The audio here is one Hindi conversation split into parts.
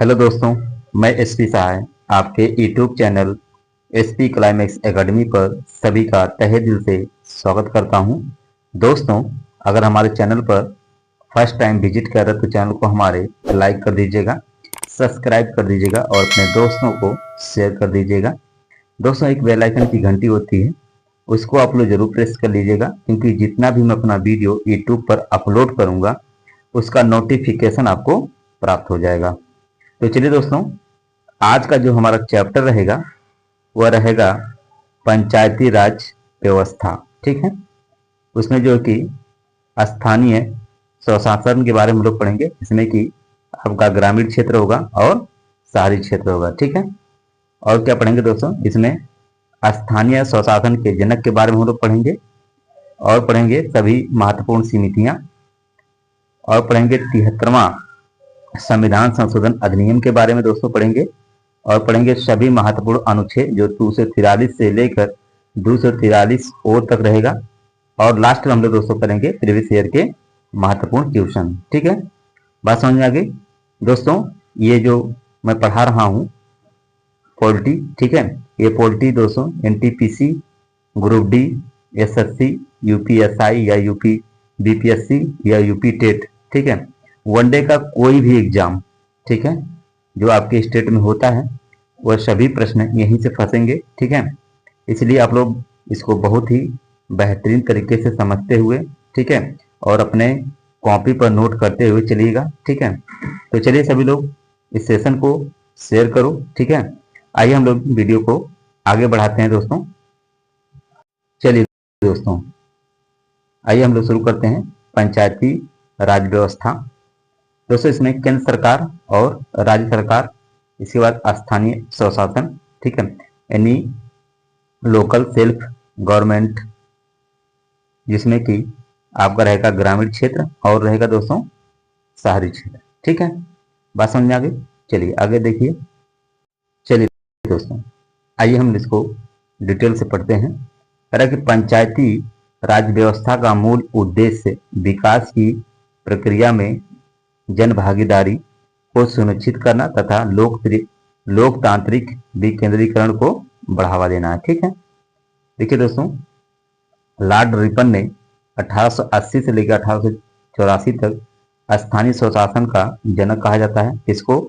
हेलो दोस्तों, मैं एसपी सहाय आपके YouTube channel SP climax academy पर सभी का तहे दिल से स्वागत करता हूं। दोस्तों, अगर हमारे चैनल पर फर्स्ट टाइम विजिट कर रहे तो चैनल को हमारे लाइक कर दीजिएगा, सब्सक्राइब कर दीजिएगा और अपने दोस्तों को शेयर कर दीजिएगा। दोस्तों, एक बेल आइकन की घंटी होती है, उसको आप लोग जरूर प्रेस कर लीजिएगा, क्योंकि जितना भी मैं अपना वीडियो यूट्यूब पर अपलोड करूंगा उसका नोटिफिकेशन आपको प्राप्त हो जाएगा। तो चलिए दोस्तों, आज का जो हमारा चैप्टर रहेगा वह रहेगा पंचायती राज व्यवस्था। ठीक है, उसमें जो कि स्थानीय स्वशासन के बारे में हम लोग पढ़ेंगे, इसमें कि आपका ग्रामीण क्षेत्र होगा और शहरी क्षेत्र होगा। ठीक है, और क्या पढ़ेंगे दोस्तों, इसमें स्थानीय स्वशासन के जनक के बारे में हम लोग पढ़ेंगे और पढ़ेंगे सभी महत्वपूर्ण समितियां और पढ़ेंगे 73वां संविधान संशोधन अधिनियम के बारे में दोस्तों पढ़ेंगे और पढ़ेंगे सभी महत्वपूर्ण अनुच्छेद जो 243 से लेकर 243 ओ तक रहेगा। और लास्ट में हम लोग दोस्तों करेंगे प्रीवियस ईयर के महत्वपूर्ण क्वेश्चन। ठीक है, बात समझ में आ गई दोस्तों। ये जो मैं पढ़ा रहा हूँ पॉलिटी, ठीक है, ये पॉलिटी दोस्तों NTPC, group D, SSC, UPSI या यूपी बीपीएससी या यूपी टेट, ठीक है, वनडे का कोई भी एग्जाम, ठीक है, जो आपके स्टेट में होता है वह सभी प्रश्न यहीं से फंसेंगे। ठीक है, इसलिए आप लोग इसको बहुत ही बेहतरीन तरीके से समझते हुए, ठीक है, और अपने कॉपी पर नोट करते हुए चलिएगा। ठीक है, तो चलिए सभी लोग इस सेशन को शेयर करो। ठीक है, आइए हम लोग वीडियो को आगे बढ़ाते हैं दोस्तों। चलिए दोस्तों, आइए हम लोग शुरू करते हैं पंचायती राज व्यवस्था। दोस्तों, इसमें केंद्र सरकार और राज्य सरकार, इसके बाद स्थानीय स्वशासन, ठीक है, यानी लोकल सेल्फ गवर्नमेंट, जिसमें कि आपका रहेगा ग्रामीण क्षेत्र और रहेगा दोस्तों शहरी क्षेत्र। ठीक है, बात समझ में आ गई। चलिए आगे देखिए। चलिए दोस्तों, आइए हम इसको डिटेल से पढ़ते हैं। कह रहा है कि पंचायती राज व्यवस्था का मूल उद्देश्य विकास की प्रक्रिया में जन भागीदारी को सुनिश्चित करना तथा लोकतांत्रिक विकेंद्रीकरण को बढ़ावा देना है। ठीक है, देखिए दोस्तों, लॉर्ड रिपन ने 1880 से लेकर 1884 तक स्थानीय स्वशासन का जनक कहा जाता है। किसको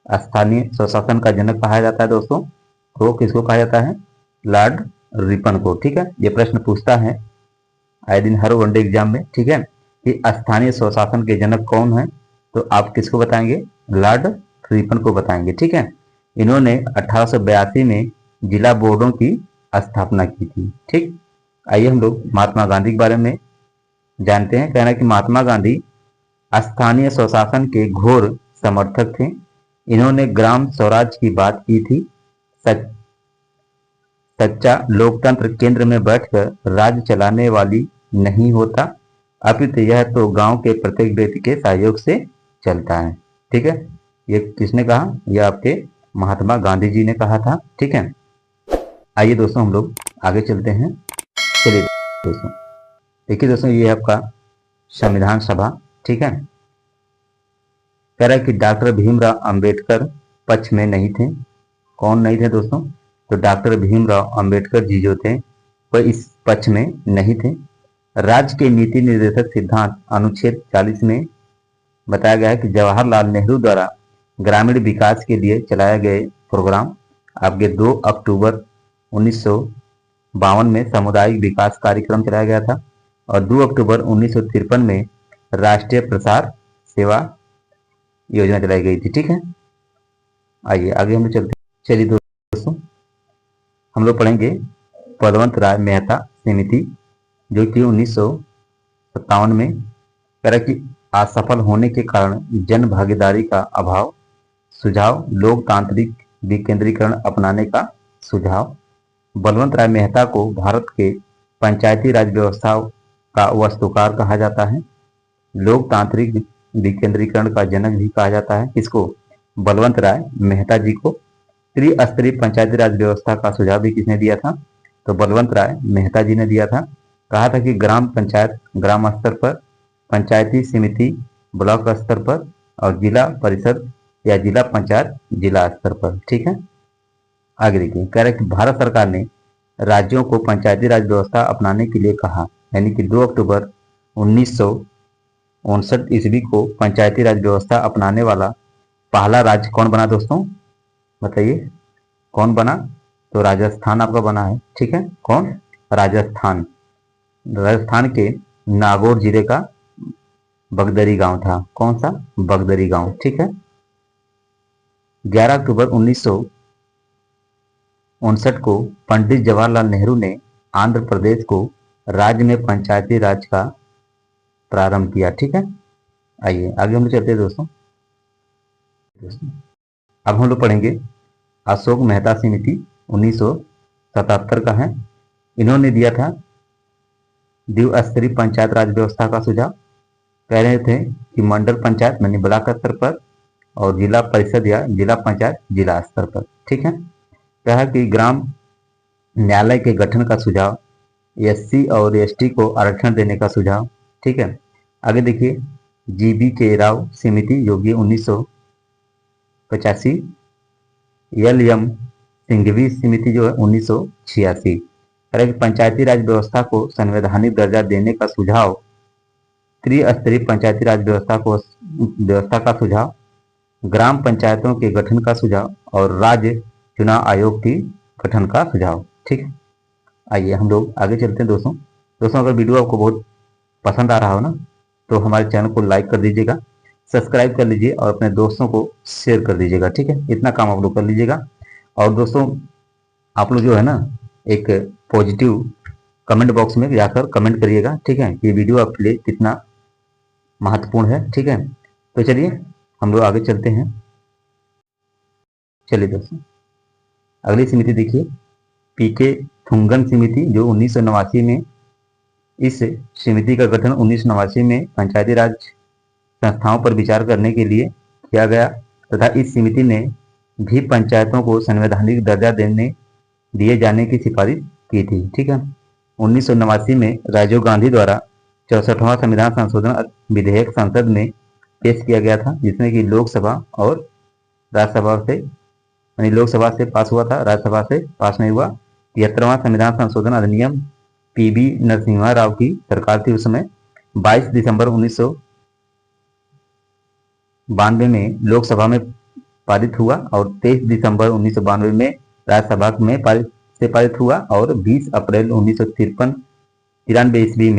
स्थानीय स्वशासन का जनक कहा जाता है दोस्तों? तो किसको कहा जाता है? लॉर्ड रिपन को। ठीक है, ये प्रश्न पूछता है आए दिन हर वनडे एग्जाम में, ठीक है, कि स्थानीय स्वशासन के जनक कौन है, तो आप किसको बताएंगे? लॉर्ड रिपन को बताएंगे। ठीक है, इन्होंने 1882 में जिला बोर्डों की स्थापना की थी। ठीक, आइए हम लोग महात्मा गांधी के बारे में जानते हैं। कहना है कि महात्मा गांधी स्थानीय स्वशासन के घोर समर्थक थे। इन्होंने ग्राम स्वराज की बात की थी। सच्चा लोकतंत्र केंद्र में बैठकर राज्य चलाने वाली नहीं होता, अपितु यह तो गांव के प्रत्येक व्यक्ति के सहयोग से चलता है। ठीक है, ये किसने कहा? यह आपके महात्मा गांधी जी ने कहा था। ठीक है, आइए दोस्तों हम लोग आगे चलते हैं। चलिए दोस्तों, देखिए दोस्तों, ये आपका संविधान सभा। ठीक है, कह रहा है कि डॉक्टर भीमराव अंबेडकर पक्ष में नहीं थे। कौन नहीं थे दोस्तों? तो डॉक्टर भीमराव अंबेडकर जी जो थे वह इस पक्ष में नहीं थे। राज्य के नीति निर्देशक सिद्धांत अनुच्छेद 40 में बताया गया है कि जवाहरलाल नेहरू द्वारा ग्रामीण विकास के लिए चलाए गए प्रोग्राम आपके 2 अक्टूबर 1952 में सामुदायिक विकास कार्यक्रम चलाया गया था और 2 अक्टूबर 1953 में राष्ट्रीय प्रसार सेवा योजना चलाई गई थी। ठीक है, आइए आगे हम लोग चलते हैं। चलिए दोस्तों, हम लोग पढ़ेंगे बलवंत राय मेहता समिति, जो कि 1957 में कह कि असफल होने के कारण जन भागीदारी का अभाव, सुझाव लोकतांत्रिक विकेंद्रीकरण अपनाने का सुझाव। बलवंत राय मेहता को भारत के पंचायती राज व्यवस्था का वास्तुकार कहा जाता है। लोकतांत्रिक विकेंद्रीकरण का जनक भी कहा जाता है। किसको? बलवंत राय मेहता जी को। त्रिस्तरीय पंचायती राज व्यवस्था का सुझाव भी किसने दिया था? तो बलवंत राय मेहता जी ने दिया था। कहा था कि ग्राम पंचायत ग्राम स्तर पर, पंचायती समिति ब्लॉक स्तर पर और जिला परिषद या जिला पंचायत जिला स्तर पर। ठीक है, आगे देखिए, कह रहे हैं कि भारत सरकार ने राज्यों को पंचायती राज व्यवस्था अपनाने के लिए कहा, यानी कि 2 अक्टूबर 1959 ईस्वी को पंचायती राज व्यवस्था अपनाने वाला पहला राज्य कौन बना दोस्तों, बताइए कौन बना। तो राजस्थान आपका बना है। ठीक है, कौन, राजस्थान। राजस्थान के नागौर जिले का बगदरी गांव था। कौन सा, बगदरी गांव। ठीक है, 11 अक्टूबर 1959 को पंडित जवाहरलाल नेहरू ने आंध्र प्रदेश को राज्य में पंचायती राज का प्रारंभ किया। ठीक है, आइए आगे हम लोग चलते हैं दोस्तों। अब हम लोग पढ़ेंगे अशोक मेहता समिति 1977 का है। इन्होंने दिया था द्विस्तरीय पंचायत राज व्यवस्था का सुझाव। कह रहे थे कि मंडल पंचायत यानी ब्लॉक स्तर पर और जिला परिषद या जिला पंचायत जिला स्तर पर। ठीक है, कहा कि ग्राम न्यायालय के गठन का सुझाव, एससी और एसटी को आरक्षण देने का सुझाव। ठीक है, आगे देखिए, जीबी के राव समिति योगी 1985, एल एम सिंघवी समिति जो है 1986। पंचायती राज व्यवस्था को संवैधानिक दर्जा देने का सुझाव, त्रिस्तरीय पंचायती राज व्यवस्था का सुझाव, ग्राम पंचायतों के गठन का सुझाव और राज्य चुनाव आयोग की गठन का सुझाव। ठीक है, आइए हम लोग आगे चलते हैं दोस्तों। अगर वीडियो आपको बहुत पसंद आ रहा हो ना, तो हमारे चैनल को लाइक कर दीजिएगा, सब्सक्राइब कर लीजिए और अपने दोस्तों को शेयर कर दीजिएगा। ठीक है, इतना काम आप लोग कर लीजिएगा। और दोस्तों आप लोग जो है ना, एक पॉजिटिव कमेंट बॉक्स में जाकर कमेंट करिएगा। ठीक है, ये वीडियो आपके लिए कितना महत्वपूर्ण है। ठीक है, तो चलिए हम लोग आगे चलते हैं। चलिए दोस्तों, अगली समिति देखिए, पीके थुंगन समिति जो 1989 में, इस समिति का गठन 1989 में पंचायती राज संस्थाओं पर विचार करने के लिए किया गया तथा इस समिति ने भी पंचायतों को संवैधानिक दर्जा दिए जाने की सिफारिश की थी। ठीक है, 1989 में राजीव गांधी द्वारा 64वां संविधान संशोधन विधेयक संसद में पेश किया गया था, जिसमें कि लोकसभा और राज्यसभा से, यानी लोकसभा से पास हुआ था, राज्यसभा से पास नहीं हुआ। 73वां संविधान संशोधन अधिनियम पीबी नरसिम्हा राव की सरकार थी उस समय। 22 दिसंबर 1992 में लोकसभा में पारित हुआ और 23 दिसंबर 1992 में राज्यसभा में पारित हुआ और 20 अप्रैल 1993 ईस्वी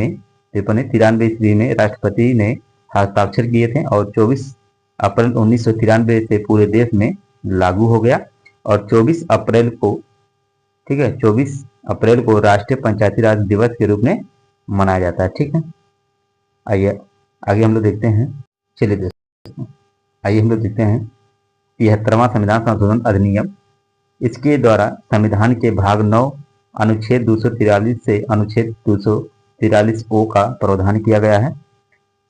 में राष्ट्रपति ने हस्ताक्षर किए थे और 24 अप्रैल 1993 से पूरे देश में लागू हो गया और 24 अप्रैल को, ठीक है, 24 अप्रैल को राष्ट्रीय पंचायती राज दिवस के रूप में मनाया जाता है। ठीक है, आइए आगे हम लोग देखते हैं। चलिए दोस्तों, आइए हम लोग देखते हैं 73वां संविधान संशोधन अधिनियम। इसके द्वारा संविधान के भाग 9 अनुच्छेद 243 से अनुच्छेद 243 ओ का प्रावधान किया गया है।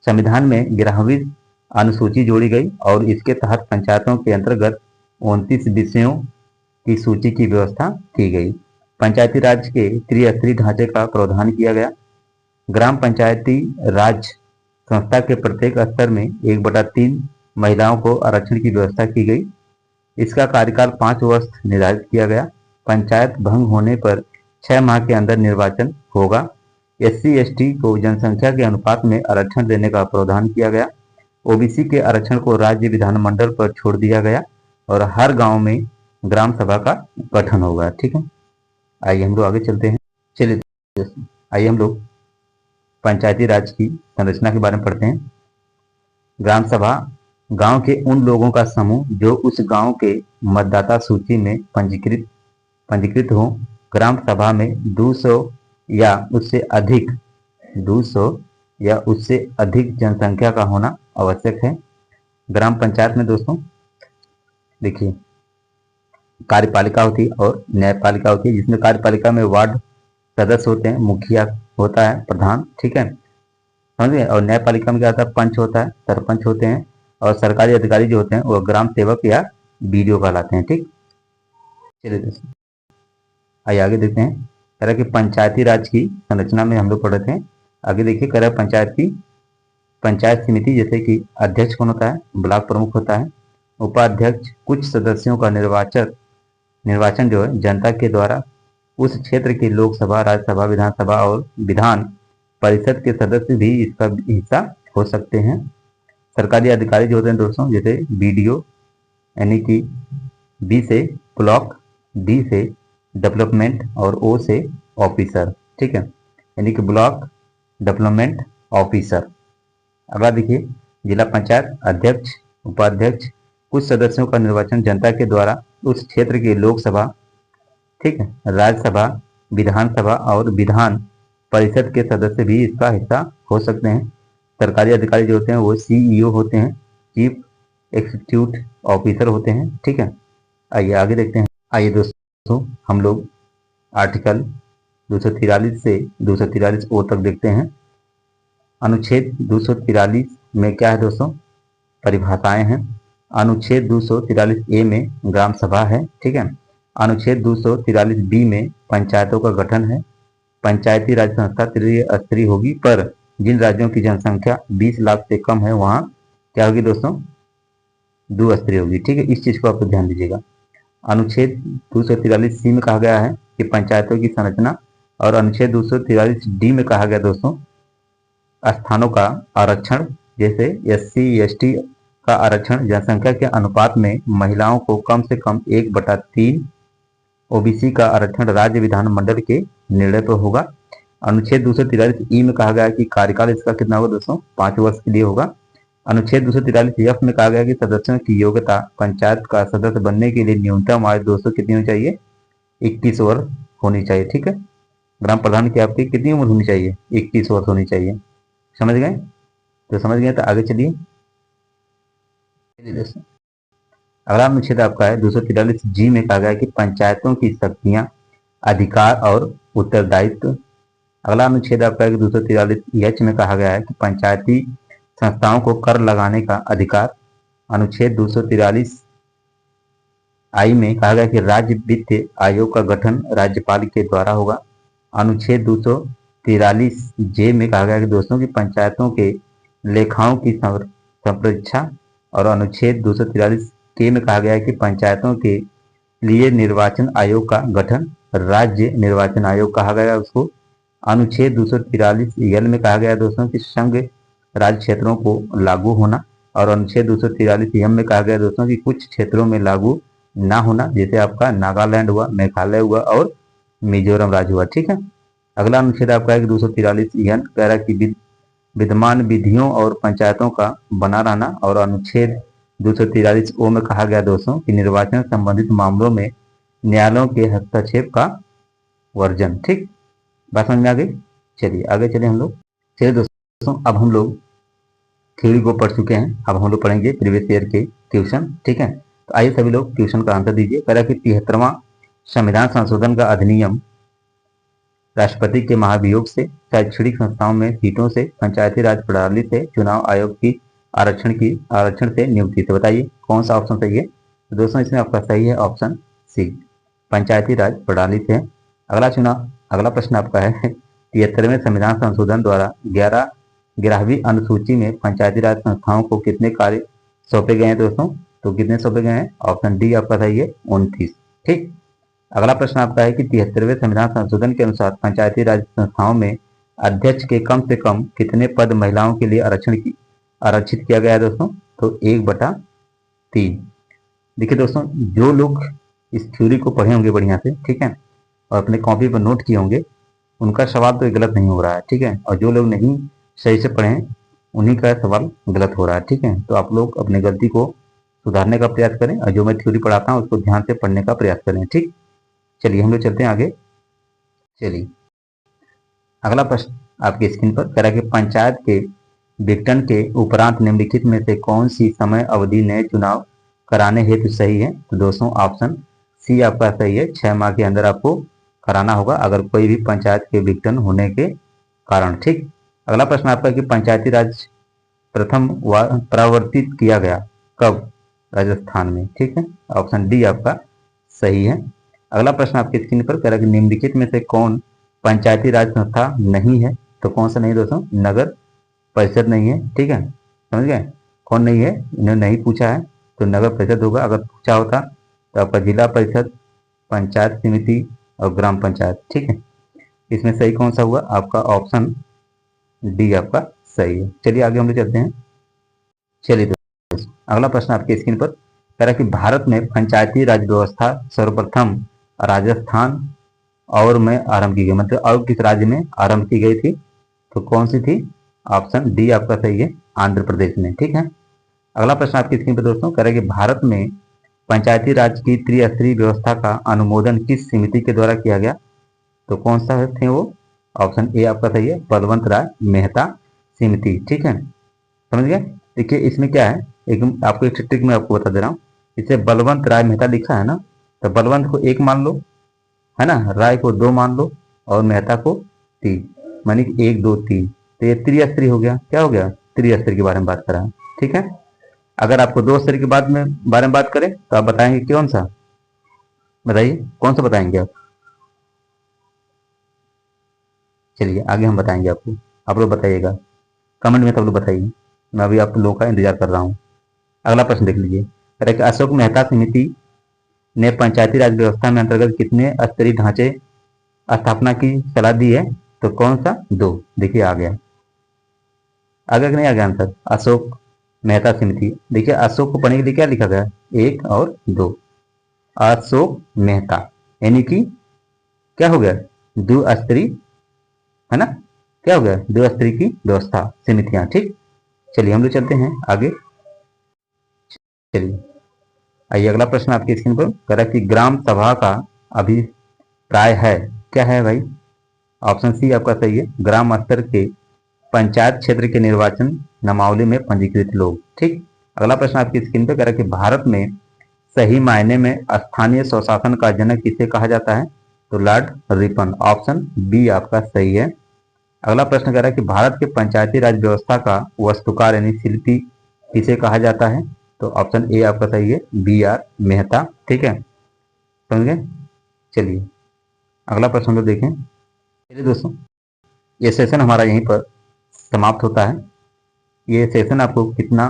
संविधान में 11वीं अनुसूची जोड़ी गई और इसके तहत पंचायतों के अंतर्गत 29 विषयों की सूची की व्यवस्था की गई। पंचायती राज के त्रिस्तरीय ढांचे का प्रावधान किया गया। ग्राम पंचायती राज संस्था के प्रत्येक स्तर में 1/3 महिलाओं को आरक्षण की व्यवस्था की गई। इसका कार्यकाल 5 वर्ष निर्धारित किया गया। पंचायत भंग होने पर 6 माह के अंदर निर्वाचन होगा। एससी एसटी को जनसंख्या के अनुपात में आरक्षण देने का प्रावधान किया गया। ओबीसी के आरक्षण को राज्य विधानमंडल पर छोड़ दिया गया और हर गांव में ग्राम सभा का गठन होगा। ठीक है, आइए हम लोग आगे चलते हैं। चलिए दोस्तों, आइए हम लोग पंचायती राज की संरचना के बारे में पढ़ते हैं। ग्राम सभा गांव के उन लोगों का समूह जो उस गांव के मतदाता सूची में पंजीकृत हो। ग्राम सभा में 200 या उससे अधिक जनसंख्या का होना आवश्यक है। ग्राम पंचायत में दोस्तों देखिए, कार्यपालिका होती है और न्यायपालिका होती है, जिसमें कार्यपालिका में वार्ड सदस्य होते हैं, मुखिया होता है, प्रधान, ठीक है, समझ गए। और न्यायपालिका में क्या होता है, पंच होता है, सरपंच होते हैं और सरकारी अधिकारी जो होते हैं वो ग्राम सेवक या बीडीओ कहलाते हैं। ठीक, चलिए दोस्तों आइए आगे देखते हैं। कह रहा है कि पंचायती राज की संरचना में हम लोग पढ़ रहे थे। आगे देखिए, कह रहा है पंचायत समिति, जैसे कि अध्यक्ष कौन होता है, ब्लॉक प्रमुख होता है उपाध्यक्ष कुछ सदस्यों का निर्वाचन जो है जनता के द्वारा उस क्षेत्र की लोकसभा, राज्यसभा, विधानसभा और विधान परिषद के सदस्य भी इसका हिस्सा हो सकते हैं। सरकारी अधिकारी जो होते हैं दोस्तों, जैसे बीडीओ यानी कि बी से ब्लॉक, डी से डेवलपमेंट और ओ से ऑफिसर, ठीक है, यानी कि ब्लॉक डेवलपमेंट ऑफिसर। अगला देखिए, जिला पंचायत अध्यक्ष, उपाध्यक्ष कुछ सदस्यों का निर्वाचन जनता के द्वारा उस क्षेत्र की लोकसभा, ठीक है, राज्यसभा, विधानसभा और विधान परिषद के सदस्य भी इसका हिस्सा हो सकते हैं। सरकारी अधिकारी जो होते हैं वो सीईओ होते हैं, चीफ एग्जीक्यूटिव ऑफिसर होते हैं, ठीक है। आइए आगे देखते हैं। आइए दोस्तों हम लोग आर्टिकल 243 से 243 ओ तक देखते हैं। अनुच्छेद 243 में क्या है दोस्तों, परिभाषाएं हैं। अनुच्छेद 243 ए में ग्राम सभा है, ठीक है। अनुच्छेद 243 बी में पंचायतों का गठन है। पंचायती राज संस्था त्रिस्तरीय होगी, पर जिन राज्यों की जनसंख्या 20 लाख से कम है वहां क्या होगी दोस्तों, द्विस्तरीय होगी, ठीक है। इस चीज को आप ध्यान दीजिएगा। अनुच्छेद 243 सी में कहा गया है कि पंचायतों की संरचना, और अनुच्छेद 243 डी में कहा गया दोस्तों स्थानों का आरक्षण, जैसे एससी एसटी का आरक्षण जनसंख्या के अनुपात में महिलाओं को कम से कम 1/3, ओबीसी का आरक्षण राज्य विधानमंडल के निर्णय पर होगा। अनुच्छेद 243 ई में कहा गया है कि कार्यकाल इसका कितना होगा दोस्तों, 5 वर्ष के लिए होगा। अनुच्छेद 243 एफ में कहा गया कि सदस्यों की योग्यता पंचायत का सदस्य बनने के लिए न्यूनतम आयु दोस्तों कितनी होनी चाहिए, 21 वर्ष होनी चाहिए, ठीक है। ग्राम प्रधान की आपकी कितनी उम्र होनी चाहिए, 21 वर्ष होनी चाहिए। समझ गए? तो समझ गए तो आगे चलिए। दोस्तों अगला अनुच्छेद आपका है 243 जी में कहा गया है कि पंचायतों की शक्तियां, अधिकार और उत्तरदायित्व। अगला अनुच्छेद आपका है 243 एच में कहा गया है कि पंचायती संस्थाओं को कर लगाने का अधिकार। अनुच्छेद 243 आई में कहा गया कि राज्य वित्त आयोग का गठन राज्यपाल के द्वारा होगा। अनुच्छेद 243 जे में कहा गया कि दोस्तों की पंचायतों के लेखाओं की संप्रेक्षा। और अनुच्छेद 243 के में कहा गया है कि पंचायतों के लिए निर्वाचन आयोग का गठन, राज्य निर्वाचन आयोग कहा गया उसको। अनुच्छेद 243 एल में कहा गया दोस्तों कि संघ राज्य क्षेत्रों को लागू होना। और अनुच्छेद 243 एम में कहा गया दोस्तों कि कुछ क्षेत्रों में लागू ना होना, जैसे आपका नागालैंड हुआ, मेघालय हुआ और मिजोरम राज्य हुआ, ठीक है। अगला अनुच्छेद आपका है 243 एन कह रहा है कि विद्यमान विधियों और पंचायतों का बना रहना। और अनुच्छेद 243 ओ में कहा गया दोस्तों कि निर्वाचन संबंधित मामलों में न्यायालयों के हस्तक्षेप का वर्जन, ठीक। बात समझ में आ गई? चलिए आगे चलिए हम लोग। चलिए दोस्तों अब हम लोग थ्योरी को पढ़ चुके हैं, अब हम लोग पढ़ेंगे प्रीवियस ईयर के क्वेश्चन, ठीक है। तो आइए सभी लोग क्वेश्चन का आंसर दीजिए। कह रहा है कि 73वां संविधान संशोधन का अधिनियम राष्ट्रपति के महाभियोग से, शैक्षणिक संस्थाओं में सीटों से, पंचायती राज प्रणाली से, चुनाव आयोग की आरक्षण से, नियुक्ति से, बताइए कौन सा ऑप्शन सही है। तो दोस्तों इसमें आपका सही है ऑप्शन सी, पंचायती राज प्रणाली से। अगला प्रश्न आपका है 73वें संविधान संशोधन द्वारा 11वीं अनुसूची में पंचायती राज संस्थाओं को कितने कार्य सौंपे गए हैं दोस्तों। तो कितने सौंपे गए हैं, ऑप्शन डी आपका सही है 29, ठीक। अगला प्रश्न आपका है कि 73वें संविधान संशोधन के अनुसार पंचायती राज संस्थाओं में अध्यक्ष के कम से कम कितने पद महिलाओं के लिए आरक्षित किया गया है दोस्तों। तो 1/3। देखिए दोस्तों जो लोग इस थ्योरी को पढ़े होंगे बढ़िया से, ठीक है, और अपने कॉपी पर नोट किए होंगे, उनका सवाल तो गलत नहीं हो रहा है, ठीक है। और जो लोग नहीं सही से पढ़े उन्हीं का सवाल गलत हो रहा है, ठीक है। तो आप लोग अपनी गलती को सुधारने का प्रयास करें और जो मैं थ्योरी पढ़ाता हूँ उसको ध्यान से पढ़ने का प्रयास करें, ठीक। चलिए हम लोग चलते हैं आगे। चलिए अगला प्रश्न आपकी स्क्रीन पर कह रहा है कि पंचायत के विघटन के उपरांत निम्नलिखित में से कौन सी समय अवधि नए चुनाव कराने हेतु सही है। तो दोस्तों ऑप्शन सी आपका सही है, 6 माह के अंदर आपको कराना होगा अगर कोई भी पंचायत के विघटन होने के कारण, ठीक। अगला प्रश्न आपका कि पंचायती राज प्रथम प्रवर्तित किया गया कब, राजस्थान में, ठीक है। ऑप्शन डी आपका सही है। अगला प्रश्न आपकी स्क्रीन पर कह रहा है कि निम्नलिखित में से कौन पंचायती राज संस्था नहीं है। तो कौन सा नहीं दोस्तों, नगर परिषद नहीं है, ठीक है। समझ गए, कौन नहीं है, इन्होंने नहीं पूछा है। तो नगर परिषद होगा। अगर पूछा होता तो आपका जिला परिषद, पंचायत समिति और ग्राम पंचायत। ठीक है, इसमें सही कौन सा हुआ? आपका ऑप्शन डी आपका सही है। चलिए आगे हम लोग चलते हैं। चलिए दोस्तों, अगला प्रश्न आपके स्क्रीन पर कह रहा है कि भारत में पंचायती राज व्यवस्था सर्वप्रथम राजस्थान और में आरंभ की गई, मतलब और किस राज्य में आरंभ की गई थी? तो कौन सी थी? ऑप्शन डी आपका सही है, आंध्र प्रदेश में। ठीक है, अगला प्रश्न आपकी स्क्रीन पर दोस्तों कह रहा है कि भारत में पंचायती राज की त्रिस्तरीय व्यवस्था का अनुमोदन किस समिति के द्वारा किया गया? तो कौन सा थे वो? ऑप्शन ए आपका सही है, बलवंत राय मेहता समिति। ठीक है, समझ गए? देखिए इसमें क्या है, एक आपको एक ट्रिक मैं आपको बता दे रहा हूँ। इसे बलवंत राय मेहता लिखा है ना, तो बलवंत को एक मान लो, है ना, राय को दो मान लो और मेहता को तीन, मानी कि एक दो तीन, तो ये त्रिस्तरीय हो गया। क्या हो गया? त्रिस्तरीय के बारे में बात कर रहा है। ठीक है, अगर आपको दो स्तरीय के बारे में बात करें तो आप बताएंगे कौन सा? बताइए कौन सा बताएंगे आप? चलिए आगे हम बताएंगे आपको, आप लोग बताइएगा कमेंट में, सब लोग बताइए, मैं अभी आप लोगों का इंतजार कर रहा हूँ। अगला प्रश्न देख लीजिए, कह रहा है कि अशोक मेहता समिति ने पंचायती राज व्यवस्था में अंतर्गत कितने स्तरीय ढांचे स्थापना की सलाह दी है? तो कौन सा? दो। देखिए आ गया, आगे नहीं आ गया आंसर? अशोक मेहता समिति। देखिए अशोक को पढ़ने के लिए क्या लिखा गया? एक और दो, अशोक मेहता, यानी कि क्या हो गया? द्विस्तरीय, है ना? क्या हो गया? द्विस्तरीय की व्यवस्था, समितियां। ठीक, चलिए हम लोग चलते हैं आगे। चलिए आइए, अगला प्रश्न आपकी स्क्रीन पर कह रहा है कि ग्राम सभा का अभिप्राय है, क्या है भाई? ऑप्शन सी आपका सही है, ग्राम स्तर के पंचायत क्षेत्र के निर्वाचन नामावली में पंजीकृत लोग। ठीक, अगला प्रश्न आपकी स्क्रीन पर कह रहा है कि भारत में सही मायने में स्थानीय स्वशासन का जनक किसे कहा जाता है? तो लॉर्ड रिपन। ऑप्शन बी आपका सही है। अगला प्रश्न कह रहा है कि भारत के पंचायती राज व्यवस्था का वास्तुकार यानी शिल्पी किसे कहा जाता है? तो ऑप्शन ए आपका सही है, बी आर मेहता। ठीक है, समझ गए? चलिए अगला प्रश्न हम देखें। चलिए दोस्तों, ये सेशन हमारा यहीं पर समाप्त होता है। ये सेशन आपको कितना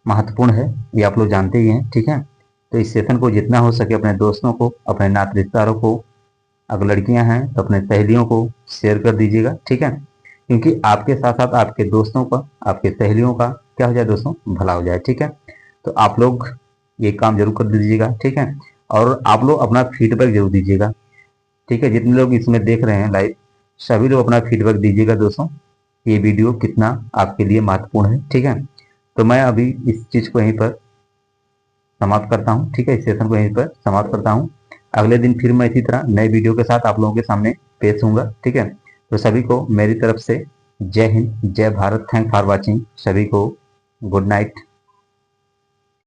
महत्वपूर्ण है ये आप लोग जानते ही हैं। ठीक है, तो इस सेशन को जितना हो सके अपने दोस्तों को, अपने नाते रिश्तेदारों को, अगर लड़कियां हैं तो अपने सहेलियों को शेयर कर दीजिएगा। ठीक है, क्योंकि आपके साथ साथ आपके दोस्तों का, आपके सहेलियों का क्या हो जाए दोस्तों? भला हो जाए। ठीक है, तो आप लोग ये काम जरूर कर दीजिएगा। ठीक है, और आप लोग अपना फीडबैक जरूर दीजिएगा। ठीक है, जितने लोग इसमें देख रहे हैं लाइव, सभी लोग अपना फीडबैक दीजिएगा दोस्तों, ये वीडियो कितना आपके लिए महत्वपूर्ण है। ठीक है, तो मैं अभी इस चीज़ को यहीं पर समाप्त करता हूँ। ठीक है, इस सेशन को यहीं पर समाप्त करता हूँ। अगले दिन फिर मैं इसी तरह नए वीडियो के साथ आप लोगों के सामने पेश होऊंगा। ठीक है, तो सभी को मेरी तरफ से जय हिंद, जय भारत। Thank for watching. सभी को गुड नाइट।